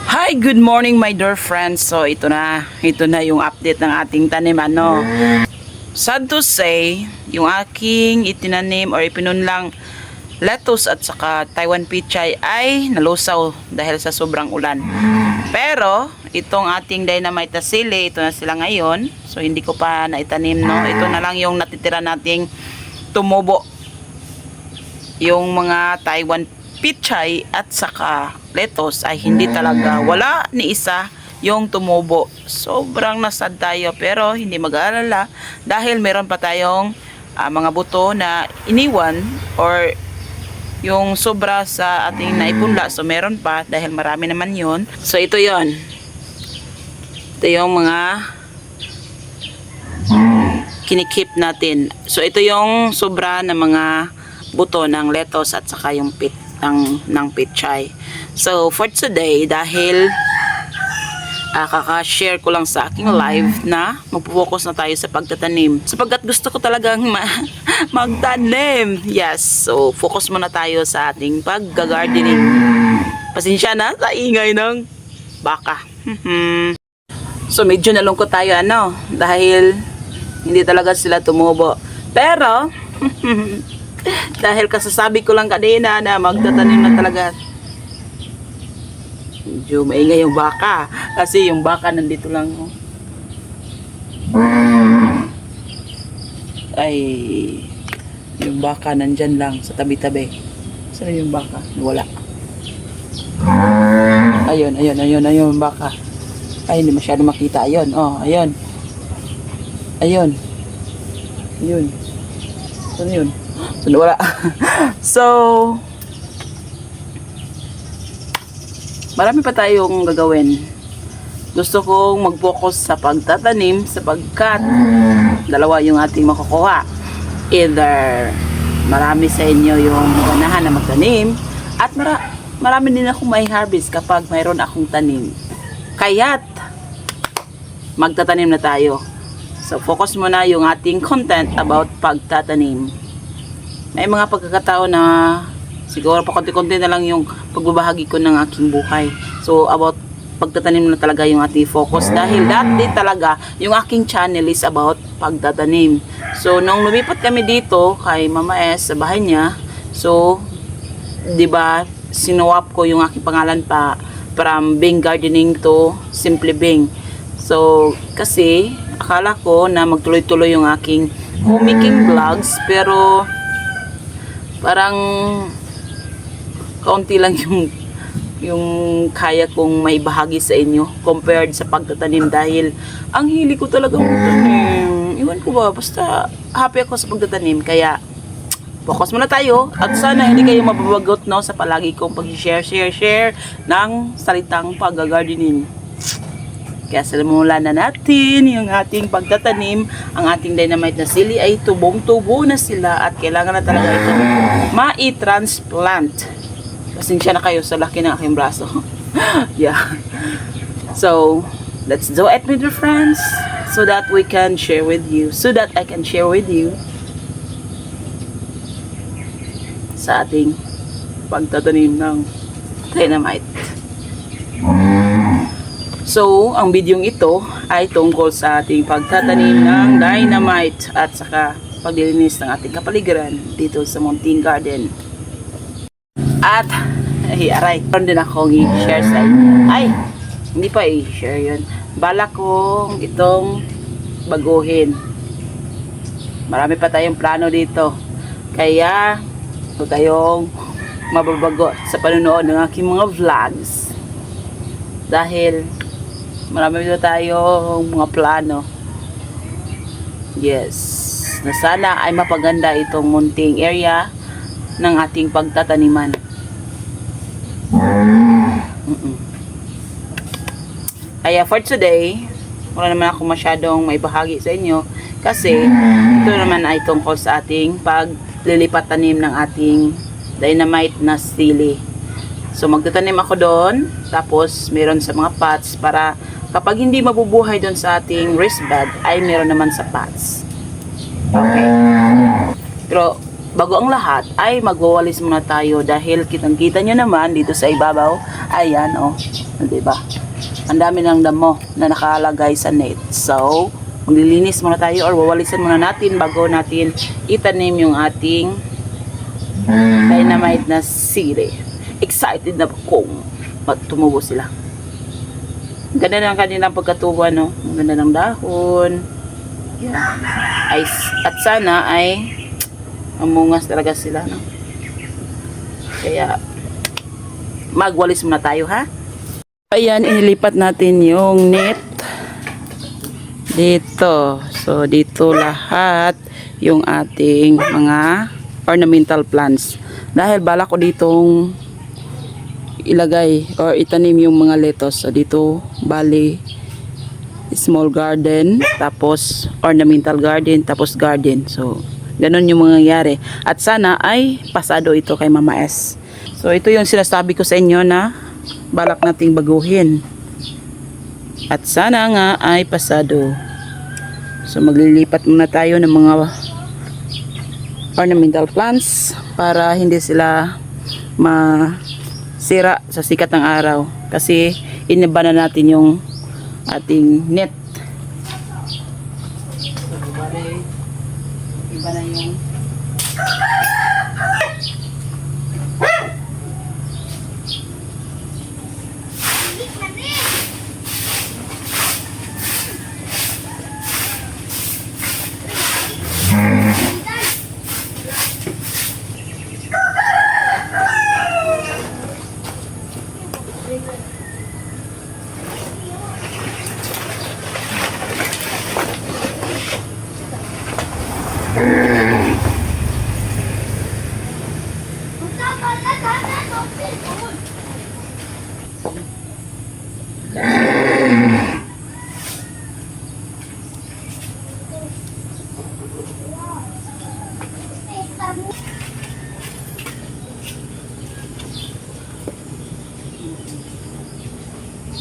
Hi, good morning my dear friends. So ito na yung update ng ating tanim ano. Sad to say, yung aking itinanim or ipinunlang lettuce at saka Taiwan pichay ay nalusaw dahil sa sobrang ulan. Pero itong ating dynamite na sili, ito na sila ngayon. So hindi ko pa naitanim no. Ito na lang yung natitira nating tumubo. Yung mga Taiwan pichay at saka lettuce ay hindi talaga, wala ni isa yung tumubo. Sobrang nasad tayo pero hindi mag-aalala dahil meron pa tayong mga buto na iniwan or yung sobra sa ating naipunla. So meron pa dahil marami naman yun. So ito yon. Ito yung mga kinikip natin. So ito yung sobra na mga buto ng lettuce at saka yung ng pichay. So for today, dahil kaka-share ko lang sa aking live na magpo-focus na tayo sa pagtatanim sapagkat gusto ko talagang magtanim. Yes, so focus muna tayo sa ating pag-gardening. Pasensya na sa ingay ng baka. So medyo nalungkot tayo ano dahil hindi talaga sila tumubo. Pero dahil kasasabi ko lang kanina na magtatanim na talaga. Medyo maingay yung baka. Kasi yung baka nandito lang. Oh. Ay, yung baka nandyan lang sa tabi-tabi. Saan yung baka? Wala. Ayun yung baka. Ay, hindi masyado makita. Ayun, oh, ayun. Ayun. Ayun. Saan yun? So, wala. So, marami pa tayong gagawin. Gusto kong mag-focus sa pagtatanim sapagkat dalawa yung ating makukuha. Either marami sa inyo yung ganahan na magtanim at marami din akong may harvest kapag mayroon akong tanim. Kaya't magtatanim na tayo. So, focus muna yung ating content about pagtatanim. May mga pagkakataon na siguro pa konti-konti na lang yung pagbabahagi ko ng aking buhay. So about pagtatanim na talaga yung ating focus dahil dati talaga yung aking channel is about pagtatanim. So nung lumipat kami dito kay Mama S sa bahay niya, so 'di ba sinuwap ko yung aking pangalan pa from Bing Gardening to Simply Bing. So kasi akala ko na magtuloy-tuloy yung aking homemaking vlogs pero parang kaunti lang yung kaya kong may bahagi sa inyo compared sa pagtatanim dahil ang hili ko talaga magtanim. Iwan ko ba, basta happy ako sa pagtatanim kaya focus muna tayo at sana hindi kayo mababagot no, sa palagi kong pag-share ng salitang pag-gardening. Kaya simulan na natin yung ating pagtatanim. Ang ating dynamite na sili ay tubong-tubo na sila at kailangan na talaga ito ma-i-transplant. Pasensya na kayo sa laki ng aking braso. Yeah. So, let's do it with your friends so that we can share with you. So that I can share with you sa ating pagtatanim ng dynamite. So, ang bidyong ito ay tungkol sa ating pagtatanim ng dynamite at saka paglilinis ng ating kapaligiran dito sa Munting Garden. At, aray, meron din akong i-share sa inyo. Ay, hindi pa i-share yun. Balak kong itong baguhin. Marami pa tayong plano dito. Kaya, ito tayong mababago sa panunood ng aking mga vlogs. Dahil, marami dito tayong mga plano. Yes. Na sana ay mapaganda itong munting area ng ating pagtataniman. Kaya for today, wala naman ako masyadong maibahagi sa inyo kasi ito naman ay tungkol sa ating paglilipat tanim ng ating dynamite na sili. So magtatanim ako doon, tapos meron sa mga pots para kapag hindi mabubuhay doon sa ating raised bed, ay meron naman sa pots. Okay. Pero bago ang lahat ay magwawalis muna tayo dahil kitang-kita nyo naman dito sa ibabaw. Ayan, oh. Diba? Ang dami ng damo na nakalagay sa net. So, maglilinis muna tayo or wawalisan muna natin bago natin itanim yung ating dynamite na sili. Excited na kung tumubo sila. Ganda ng kanilang pagkatubo, no? Ang ganda ng dahon. Yeah. At sana ay mamungas talaga sila, no? Kaya magwalis muna tayo, ha? Ayan, inilipat natin yung net dito. So, dito lahat yung ating mga ornamental plants. Dahil bala ko ditong ilagay or itanim yung mga lettuce. So, dito, bali, small garden, tapos ornamental garden, tapos garden. So, ganun yung mangyayari. At sana ay pasado ito kay Mama S. So, ito yung sinasabi ko sa inyo na balak nating baguhin. At sana nga ay pasado. So, maglilipat muna tayo ng mga ornamental plants para hindi sila masira sa sikat ng araw. Kasi, iniba na natin yung ating net. So, bali, iba na yung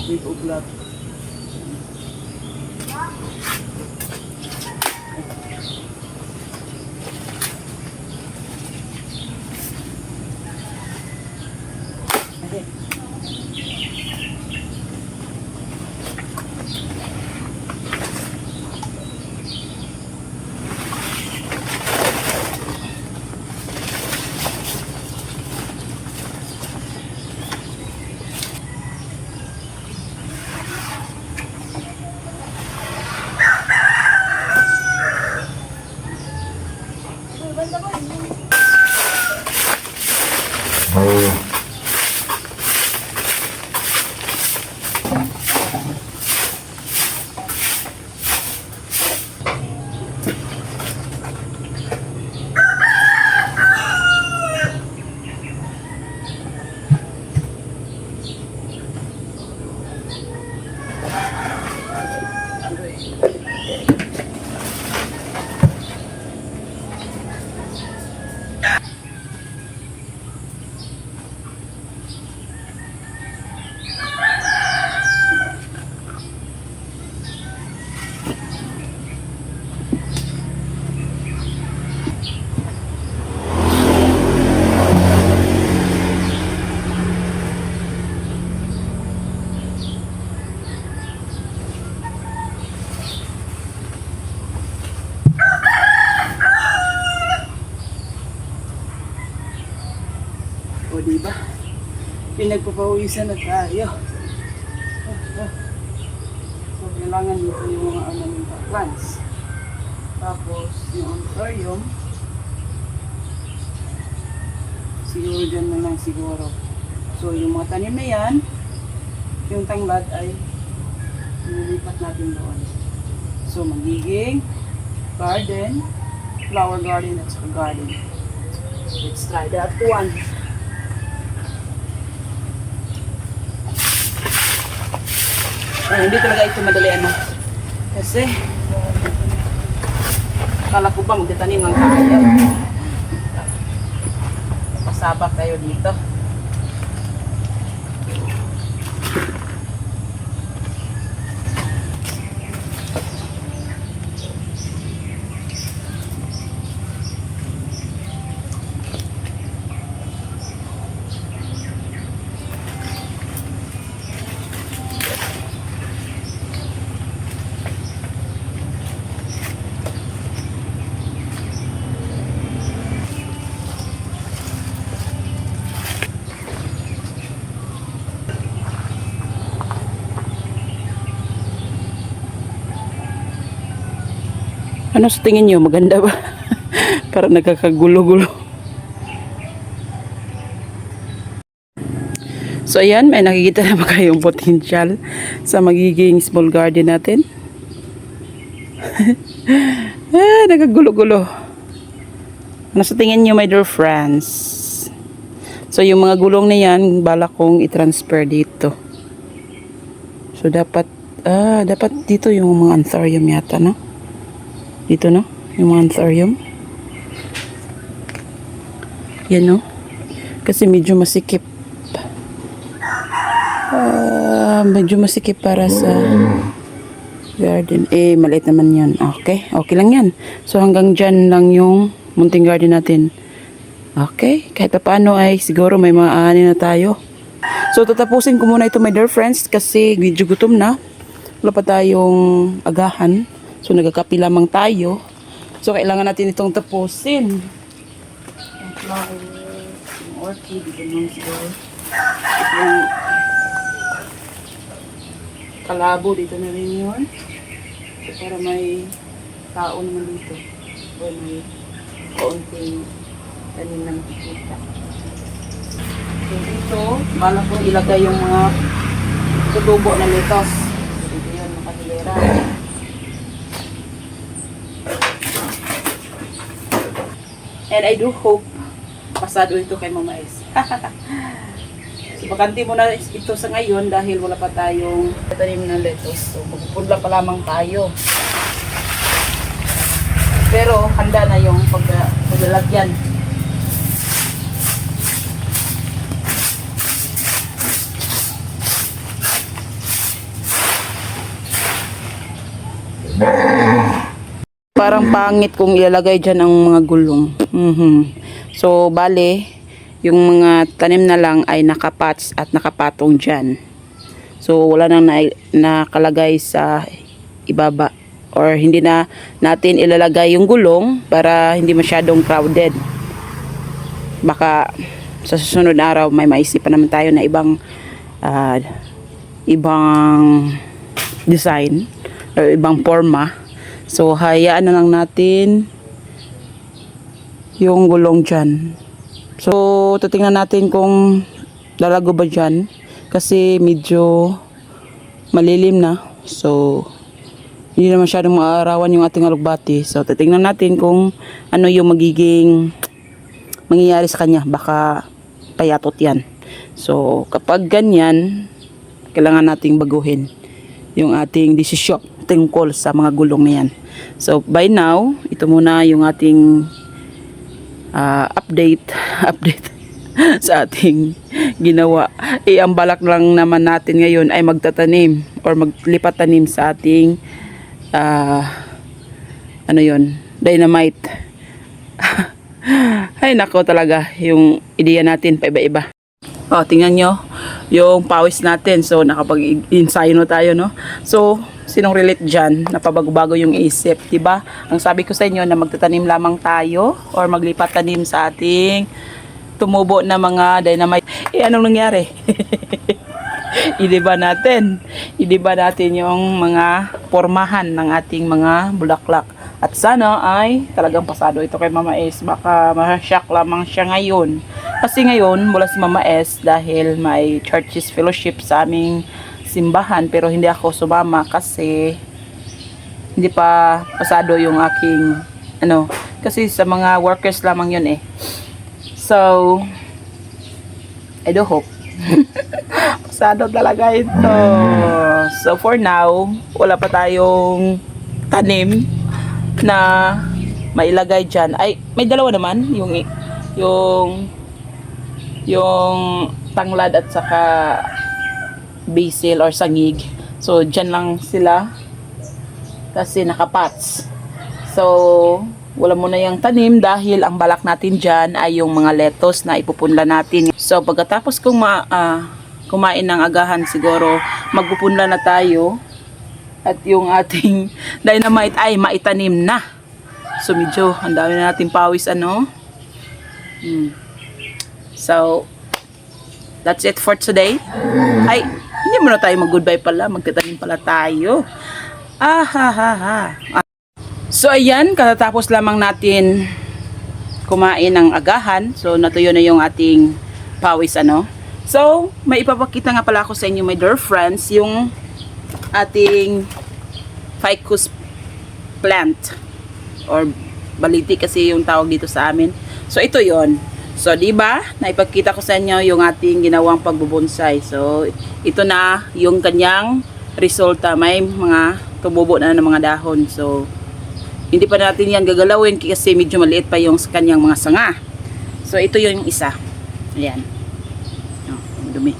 with uglap. O, diba? Pinagpapawisan na tayo. So, kailangan dito yung mga ornamental plants. Tapos, yung aquarium, siguro dyan na lang siguro. So, yung mga tanim na yan, yung tanglad ay nilipat natin doon. So, magiging garden, flower garden at saka garden. Let's try that one. Ay, hindi talaga ito madali ano. Kasi, kala ko ba magtatanim ng kaya. Pasabak tayo dito. Ano sa tingin nyo? Maganda ba? Parang nagkakagulo-gulo. So ayan, may nakikita na ba kayong potential sa magiging small garden natin? Nagkagulo-gulo. Ano sa tingin nyo, my dear friends? So yung mga gulong na yan, balak kong i-transfer dito. So dapat dito yung mga anthurium yata, no? Dito, no? Yung mga anthurium. Yan, no? Kasi medyo masikip. Medyo masikip para sa garden. Maliit naman yan. Okay lang yan. So hanggang dyan lang yung munting garden natin. Okay, kahit pa paano ay siguro may mga ani na tayo. So tatapusin ko muna ito, my dear friends, kasi medyo gutom na. Wala pa tayong agahan. So nagkakapi lamang tayo. So kailangan natin itong tapusin. Ang flower, yung orchid, ito naman siguro. Yung kalabo dito na rin yun. So, para may tao naman dito. O may kaunting tanim na makikita. So dito, balak kong ilagay yung mga tutubo na lettuce. Dito yun, makahilera. And I do hope pasado ito kay Mama S. So, bakanti muna ito sa ngayon dahil wala pa tayong tanim ng lettuce. So, magpupunla pa lamang tayo. Pero, handa na yung paglalagyan. Parang pangit kung ilalagay dyan ang mga gulong. So, bale, yung mga tanim na lang ay nakapats at nakapatong dyan. So wala nang nakalagay sa ibaba, or hindi na natin ilalagay yung gulong para hindi masyadong crowded. Baka sa susunod na araw may maisipan naman tayo na ibang design o ibang forma. So hayaan na lang natin yung gulong dyan. So, titingnan natin kung lalago ba dyan. Kasi medyo malilim na. So, hindi na masyadong maaarawan yung ating alugbati. So, titingnan natin kung ano yung magiging mangyayari sa kanya. Baka payatot yan. So, kapag ganyan, kailangan nating baguhin yung ating desisyon tungkol sa mga gulong na yan. So, by now, ito muna yung ating update sa ating ginawa. Ang balak lang naman natin ngayon ay magtatanim or maglipat tanim sa ating dynamite. Ay nako talaga, yung ideya natin paiba-iba. Tingnan nyo yung pawis natin. So nakapag-ensayo na tayo, no? So sinong relate dyan? Napabago-bago yung isip, diba? Ang sabi ko sa inyo na magtatanim lamang tayo or maglipat tanim sa ating tumubo na mga dynamite. Anong nangyari? Idiba natin yung mga pormahan ng ating mga bulaklak. At sana ay talagang pasado ito kay Mama S. Baka ma-shock lamang siya ngayon. Kasi ngayon, mula si Mama S dahil may churches fellowship sa aming simbahan, pero hindi ako sumama kasi hindi pa pasado yung aking kasi sa mga workers lamang yun eh. So I do hope pasado talaga ito. So for now, wala pa tayong tanim na mailagay dyan. Ay, may dalawa naman, yung tanglad at saka basil or sangig. So dyan lang sila kasi nakapats. So wala muna yung tanim dahil ang balak natin dyan ay yung mga lettuce na ipupunla natin. So pagkatapos kung kumain ng agahan, siguro magpupunla na tayo at yung ating dynamite ay maitanim na. So medyo ang dami na natin pawis So that's it for today. Ay, hindi muna tayo mag-goodbye pala, magtatanim pala tayo. So ayan, katatapos lamang natin kumain ng agahan. So natuyo na yung ating pawis ano. So may ipapakita nga pala ako sa inyo, my dear friends, yung ating ficus plant or baliti kasi yung tawag dito sa amin. So ito yon. So di ba naipakita ko sa inyo yung ating ginawang pagbubonsai. So ito na yung kanyang resulta. May mga tumubo na ng mga dahon. So hindi pa natin yan gagalawin kasi medyo maliit pa yung kanyang mga sanga. So ito yung isa. Ayan. Oh, dumi.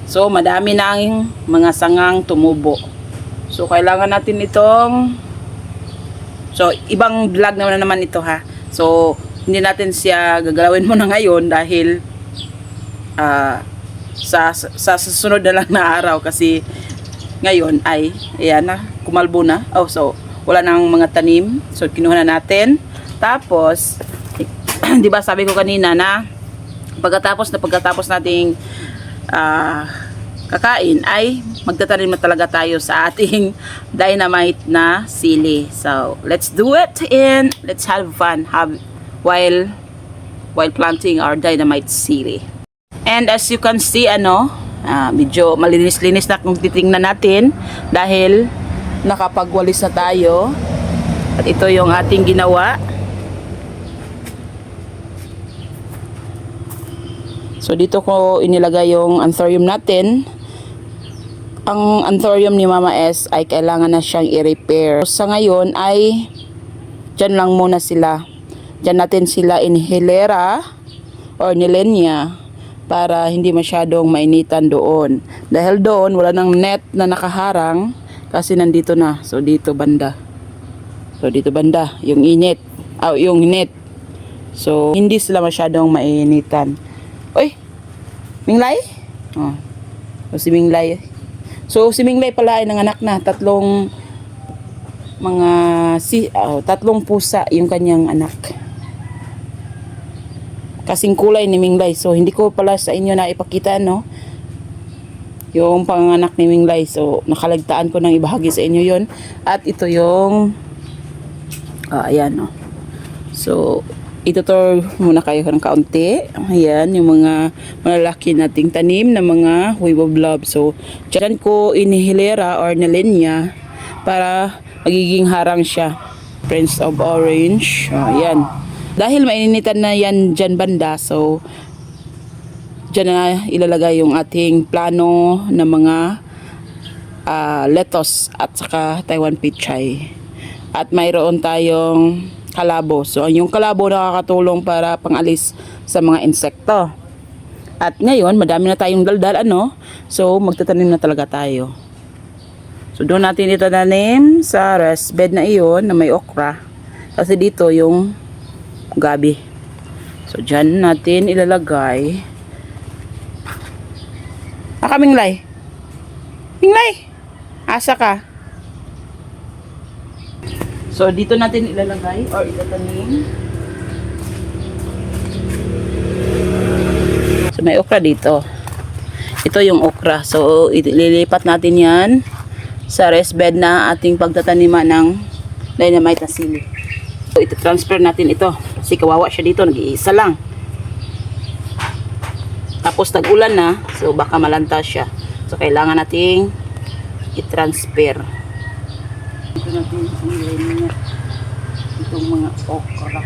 So madami na ang mga sangang tumubo. So kailangan natin itong, so ibang vlog naman ito ha. So hindi natin siya gagalawin muna ngayon dahil sa susunod na lang na araw kasi ngayon ay ayan na, kumalbo na. Oh, so wala nang mga tanim. So kinuha na natin. Tapos 'di ba sabi ko kanina na pagkatapos nating kakain ay magtatanim na talaga tayo sa ating dynamite na sili. So let's do it and let's have fun while planting our dynamite sili. And as you can see medyo malinis-linis na kung titingnan natin dahil nakapagwalis na tayo. At ito yung ating ginawa. So dito ko inilagay yung anthurium natin. Ang anthurium ni Mama S ay kailangan na siyang i-repair. Sa ngayon ay dyan lang muna sila. Dyan natin sila in hilera or nilenya para hindi masyadong mainitan doon. Dahil doon wala nang net na nakaharang kasi nandito na. So dito banda. Yung init. Yung net. So hindi sila masyadong mainitan. Oy. Minglay? Oh. Si Minglay. So si Minglay pala ay nanganak na. Tatlong pusa yung kanyang anak. Kasing kulay ni Minglay. So hindi ko pala sa inyo na ipakita yung panganak ni Minglay. So nakalagtaan ko nang ibahagi sa inyo yon. At ito yung ayan So itutur muna kayo ng kaunti. Ayan yung mga malalaki nating tanim na mga wave of love. So dyan ko inihilera or nilenya para magiging harang siya. Prince of Orange. Ayan. Dahil maininitan na yan dyan banda, so dyan na ilalagay yung ating plano ng mga lettuce at saka Taiwan pichay. At mayroon tayong kalabo. So yung kalabo nakakatulong para pangalis sa mga insekto. At ngayon, madami na tayong daldal so magtatanim na talaga tayo. So doon natin ito tanim sa rest bed na iyon na may okra. Kasi dito yung gabi. So dyan natin ilalagay. Minglay. Minglay. Asa ka? So dito natin ilalagay or itatanim. So may okra dito. Ito yung okra. So ililipat natin yan sa rest bed na ating pagtataniman ng dynamite na sili. So ito-transfer natin ito. Kasi kawawa siya dito. Nag-iisa lang. Tapos tag-ulan na. So baka malanta siya. So kailangan nating i-transfer. Ito natin ang itong mga okra.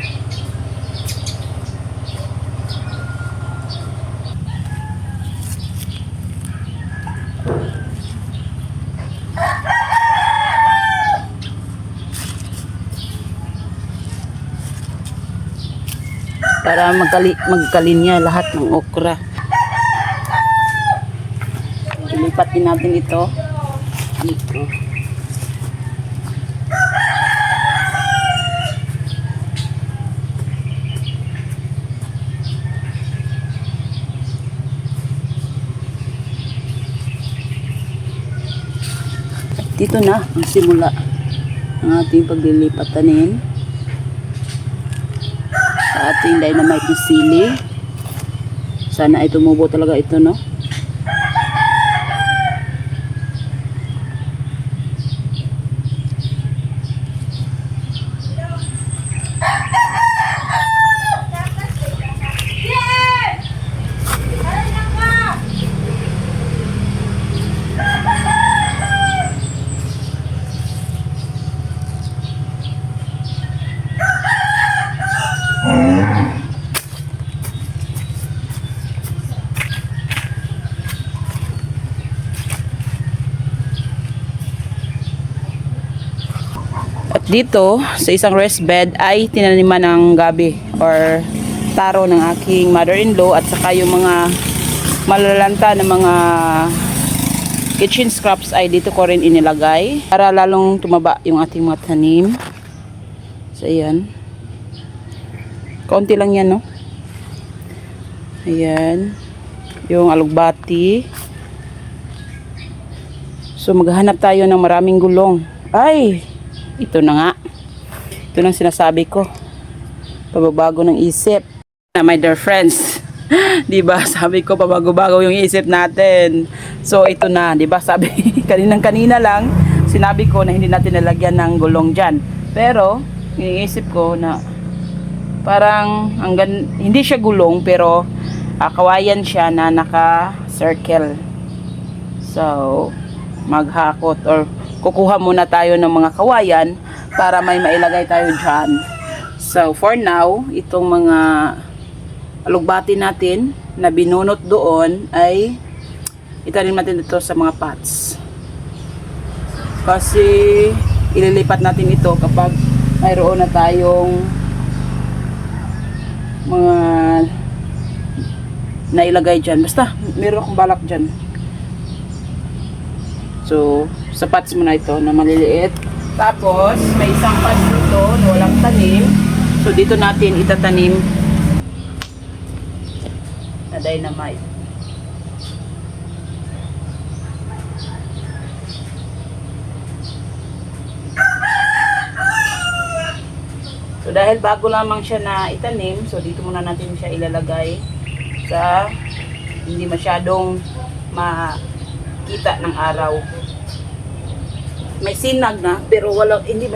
Para magkalinya lahat ng okra. Ilipat din natin ito dito. Dito na ang simula ang ating paglilipat tanim sa ating dynamite na sili. Sana ay tumubo talaga ito, no? Dito, sa isang rest bed ay tinaniman ng gabi or taro ng aking mother-in-law at saka yung mga malalanta na mga kitchen scraps ay dito ko rin inilagay para lalong tumaba yung ating mga tanim. So, ayan. Kaunti lang yan, no? Ayan. Yung alugbati. So, maghahanap tayo ng maraming gulong. Ay! Ito na nga. Ito nang sinasabi ko. Pababago ng isip. My dear friends. 'Di ba? Sabi ko pabago-bago yung isip natin. So ito na, 'di ba? Sabi kanina lang sinabi ko na hindi natin nalagyan ng gulong diyan. Pero iniisip ko na parang hindi siya gulong pero kawayan siya na naka-circle. So maghakot or kukuha muna tayo ng mga kawayan para may mailagay tayo dyan. So for now, itong mga alugbati natin na binunot doon ay itanim natin dito sa mga pots. Kasi ililipat natin ito kapag mayroon na tayong mga nailagay dyan. Basta meron akong balak dyan. So sa pots muna ito na maliliit. Tapos may isang pots dito na walang tanim. So dito natin itatanim na dynamite. So dahil bago lamang siya na itanim, so dito muna natin siya ilalagay sa hindi masyadong makita ng araw. May sinag na pero hindi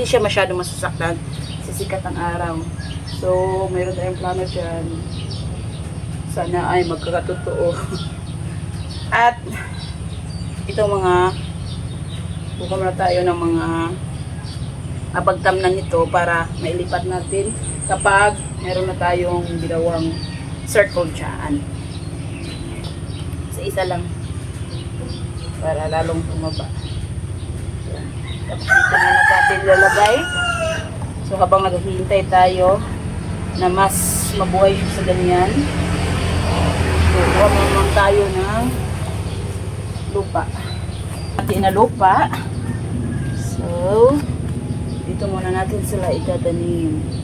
siya masyadong masasaktan sa sikat ng araw. So mayroon tayong plano dyan. Sana ay magkakatotoo. At itong mga buka muna tayo ng mga abagtamnan nito para mailipat natin kapag meron na tayong ginawang circle dyan. Sa isa lang para lalong tumaba. Tapos dito na natin lalagay. So habang naghihintay tayo na mas mabuhay siya sa ganyan, so kuha naman tayo ng lupa. Atin na lupa. So dito muna natin sila itatanim.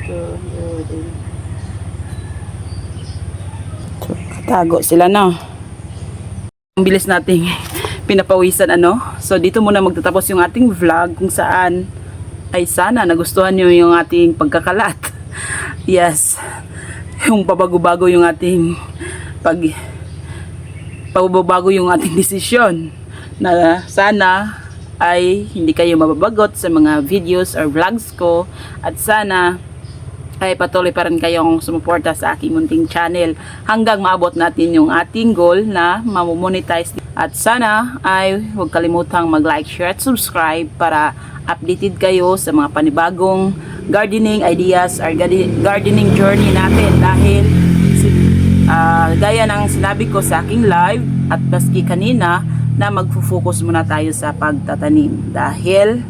So, katago sila na. Ang bilis nating pinapawisan So dito muna magtatapos yung ating vlog kung saan ay sana nagustuhan niyo yung ating pagkakalat. Yes. Yung pabago-bago yung ating pagbabago yung ating desisyon na sana ay hindi kayo mababagot sa mga videos or vlogs ko at sana ay patuloy pa rin kayong sumuporta sa aking munting channel hanggang maabot natin yung ating goal na mamonetize. At sana ay huwag kalimutang mag-like, share at subscribe para updated kayo sa mga panibagong gardening ideas or gardening journey natin dahil gaya ng sinabi ko sa aking live at baski kanina na magfo-focus muna tayo sa pagtatanim dahil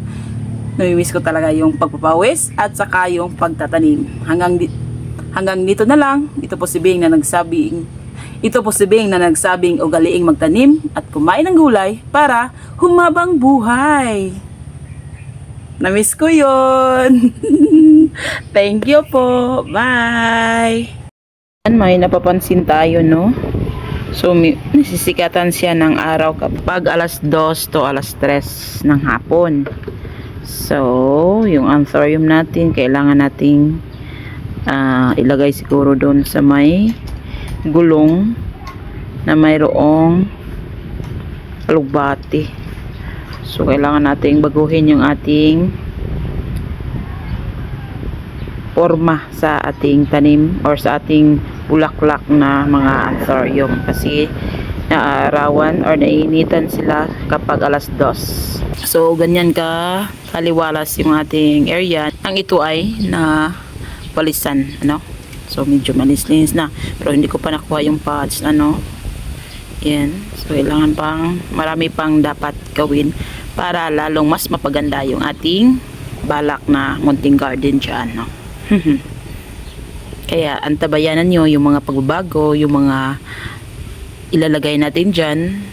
namimiss ko talaga yung pagpapawis at saka yung pagtatanim. Hanggang dito na lang. Ito po si Bing na nagsabing ugaliing magtanim at kumain ng gulay para humabang buhay. Namiss ko yun. Thank you po. Bye. May napapansin tayo, no? So, nasisikatan siya ng araw kapag alas 2 to alas 3 ng hapon. So, yung anthurium natin, kailangan nating ilagay siguro doon sa may gulong na mayroong alugbati. So, kailangan nating baguhin yung ating forma sa ating tanim or sa ating bulaklak na mga anthurium kasi naarawan or nainitan sila kapag alas 2. So, ganyan ka kaliwalas yung ating area. Ang ito ay na palisan, ano? So, medyo malinis na. Pero hindi ko pa nakuha yung pods, ano? Yan. So, kailangan pang, marami pang dapat gawin para lalong mas mapaganda yung ating balak na munting garden dyan, no? Kaya antabayanan nyo yung mga pagbabago, yung mga ilalagay natin dyan.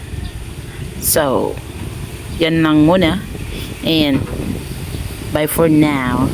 So, yan lang muna. And bye for now.